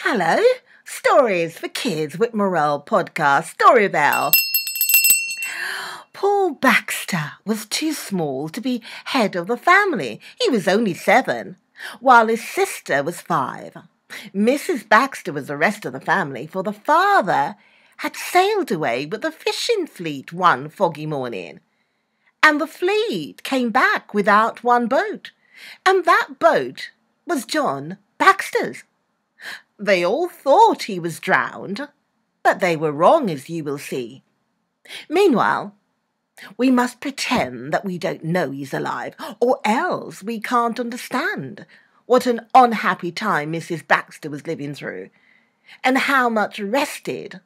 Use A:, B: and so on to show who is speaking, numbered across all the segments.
A: Hello, Stories for Kids with Morel Podcast, Story Bell. Paul Baxter was too small to be head of the family. He was only 7, while his sister was 5. Mrs. Baxter was the rest of the family, for the father had sailed away with the fishing fleet one foggy morning. And the fleet came back without one boat, and that boat was John Baxter's. They all thought he was drowned, but they were wrong, as you will see. Meanwhile, we must pretend that we don't know he's alive, or else we can't understand what an unhappy time Mrs. Baxter was living through, and how much rested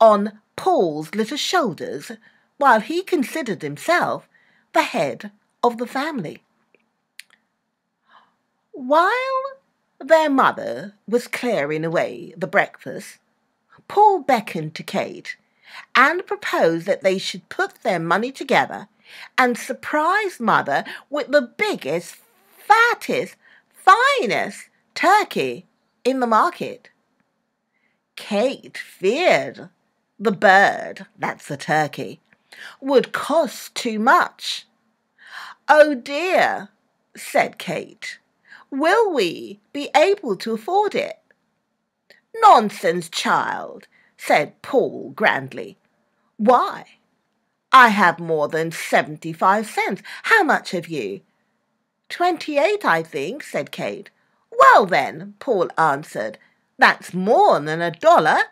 A: on Paul's little shoulders while he considered himself the head of the family. While their mother was clearing away the breakfast, Paul beckoned to Kate and proposed that they should put their money together and surprise Mother with the biggest, fattest, finest turkey in the market. Kate feared the bird, that's the turkey, would cost too much. "Oh dear," said Kate. "Will we be able to afford it?" "Nonsense, child," said Paul grandly. "Why, I have more than 75 cents. How much have you?" 28, I think," said Kate. "Well then," Paul answered, "that's more than $1.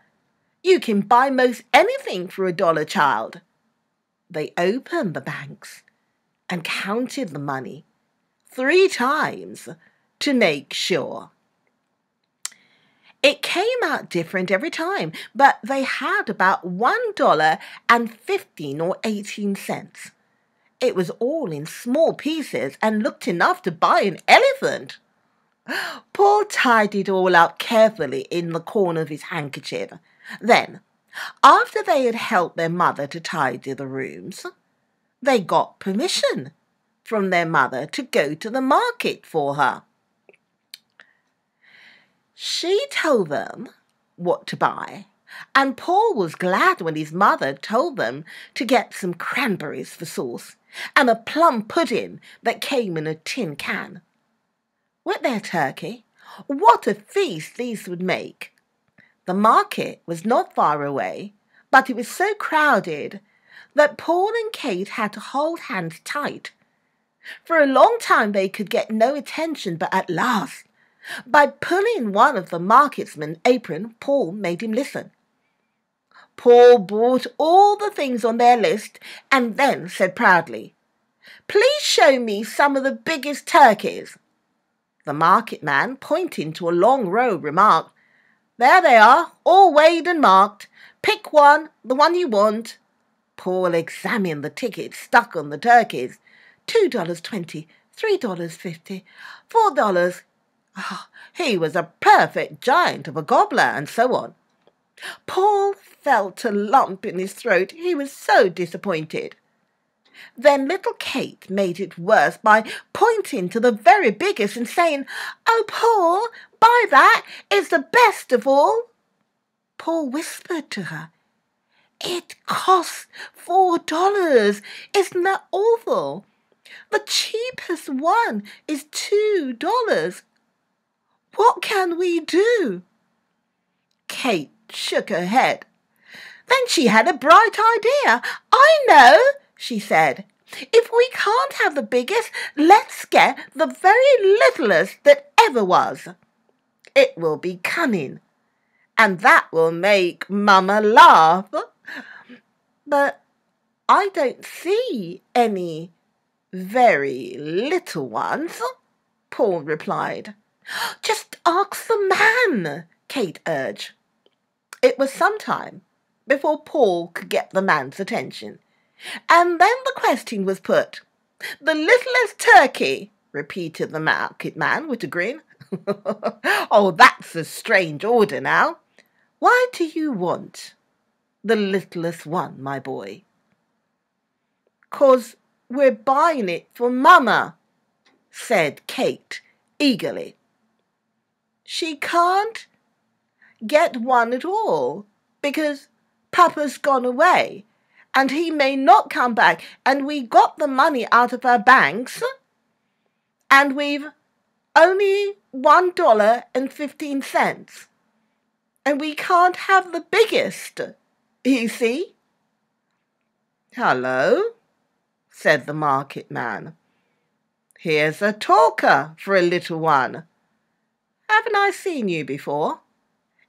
A: You can buy most anything for $1, child." They opened the banks and counted the money 3 times to make sure. It came out different every time, but they had about $1.15 or 18 cents. It was all in small pieces and looked enough to buy an elephant. Paul tied it all up carefully in the corner of his handkerchief. Then, after they had helped their mother to tidy the rooms, they got permission from their mother to go to the market for her. She told them what to buy, and Paul was glad when his mother told them to get some cranberries for sauce and a plum pudding that came in a tin can. With their turkey, what a feast these would make! The market was not far away, but it was so crowded that Paul and Kate had to hold hands tight. For a long time they could get no attention, but at last, by pulling one of the marketsman's apron, Paul made him listen. Paul bought all the things on their list and then said proudly, "Please show me some of the biggest turkeys." The marketman, pointing to a long row, remarked, "There they are, all weighed and marked. Pick one, the one you want." Paul examined the tickets stuck on the turkeys. $2.20, $3.50, $4. He was a perfect giant of a gobbler, and so on. Paul felt a lump in his throat. He was so disappointed. Then little Kate made it worse by pointing to the very biggest and saying, "Oh, Paul, buy that. It's the best of all." Paul whispered to her, "It costs $4. Isn't that awful? The cheapest one is $2. What can we do?" Kate shook her head. Then she had a bright idea. "I know," she said. "If we can't have the biggest, let's get the very littlest that ever was. It will be cunning, and that will make Mama laugh." "But I don't see any very little ones," Paul replied. "Just ask the man," Kate urged. It was some time before Paul could get the man's attention, and then the question was put. "The littlest turkey," repeated the market man with a grin. "Oh, that's a strange order now. Why do you want the littlest one, my boy?" "'Cause we're buying it for Mama," said Kate eagerly. "She can't get one at all because Papa's gone away and he may not come back, and we got the money out of our banks and we've only $1.15 and we can't have the biggest, you see." "Hello," said the market man. "Here's a talker for a little one. Haven't I seen you before?"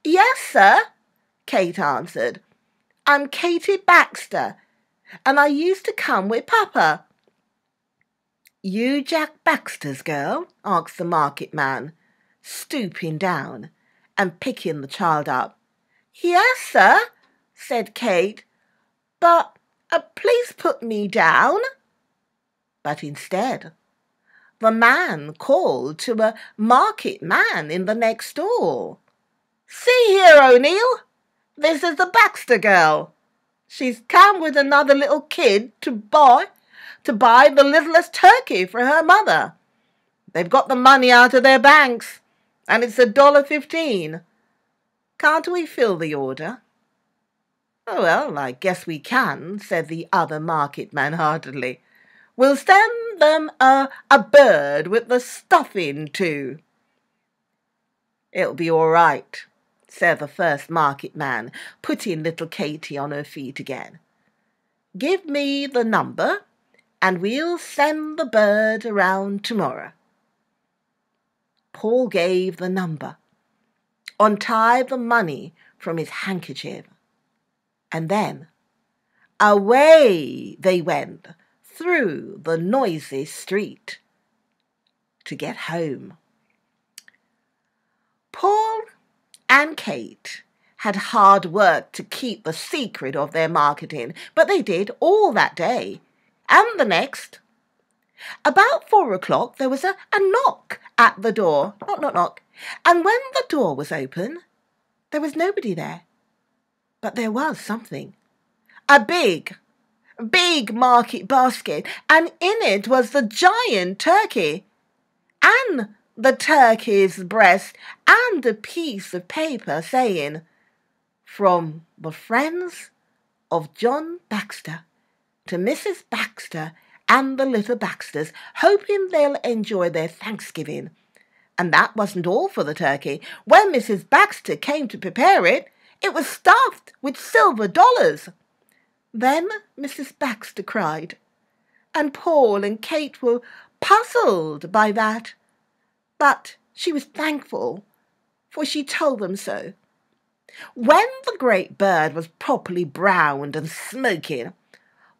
A: "Yes, sir," Kate answered. "I'm Katie Baxter, and I used to come with Papa." "You Jack Baxter's girl?" asked the market man, stooping down and picking the child up. "Yes, sir," said Kate, "but please put me down." But instead, the man called to a market man in the next stall. "See here, O'Neill, this is the Baxter girl. She's come with another little kid to buy the littlest turkey for her mother. They've got the money out of their banks, and it's $1.15. Can't we fill the order?" "Oh, well, I guess we can," said the other market man heartily. "We'll send them a bird with the stuffing too." "It'll be all right," said the first market man, putting little Katie on her feet again. "Give me the number, and we'll send the bird around tomorrow." Paul gave the number, untied the money from his handkerchief, and then away they went through the noisy street to get home. Paul and Kate had hard work to keep the secret of their marketing, but they did all that day and the next. About 4 o'clock there was a knock at the door. Knock, knock, knock. And when the door was open, there was nobody there. But there was something. A big market basket, and in it was the giant turkey, and the turkey's breast, and a piece of paper saying, "From the friends of John Baxter to Mrs. Baxter and the little Baxters, hoping they'll enjoy their Thanksgiving." And that wasn't all for the turkey. When Mrs. Baxter came to prepare it, it was stuffed with silver dollars. Then Mrs. Baxter cried, and Paul and Kate were puzzled by that. But she was thankful, for she told them so. When the great bird was properly browned and smoking,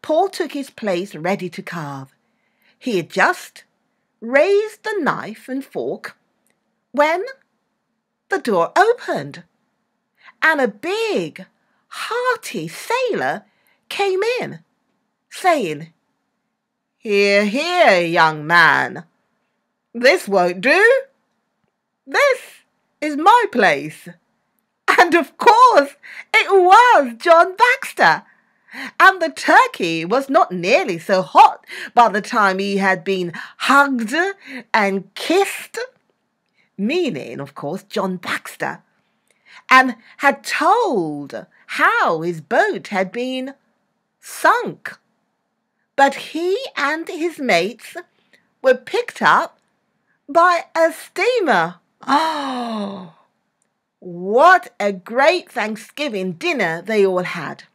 A: Paul took his place ready to carve. He had just raised the knife and fork when the door opened, and a big, hearty sailor came in, saying, "Here, here, young man, this won't do. This is my place." And of course it was John Baxter, and the turkey was not nearly so hot by the time he had been hugged and kissed, meaning, of course, John Baxter, and had told how his boat had been sunk. But he and his mates were picked up by a steamer. Oh, what a great Thanksgiving dinner they all had.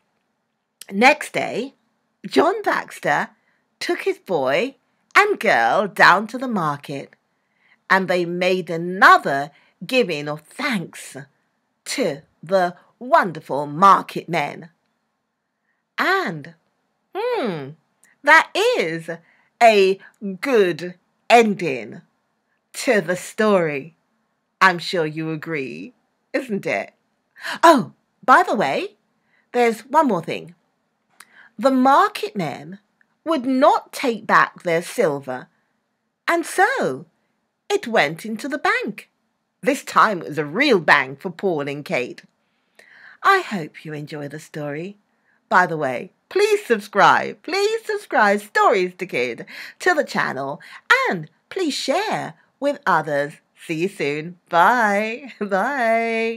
A: Next day, John Baxter took his boy and girl down to the market, and they made another giving of thanks to the wonderful market men. And, that is a good ending to the story. I'm sure you agree, isn't it? Oh, by the way, there's one more thing. The market men would not take back their silver, and so it went into the bank. This time it was a real bank for Paul and Kate. I hope you enjoy the story. By the way, please subscribe Stories to Kid to the channel, and please share with others. See you soon. Bye. Bye.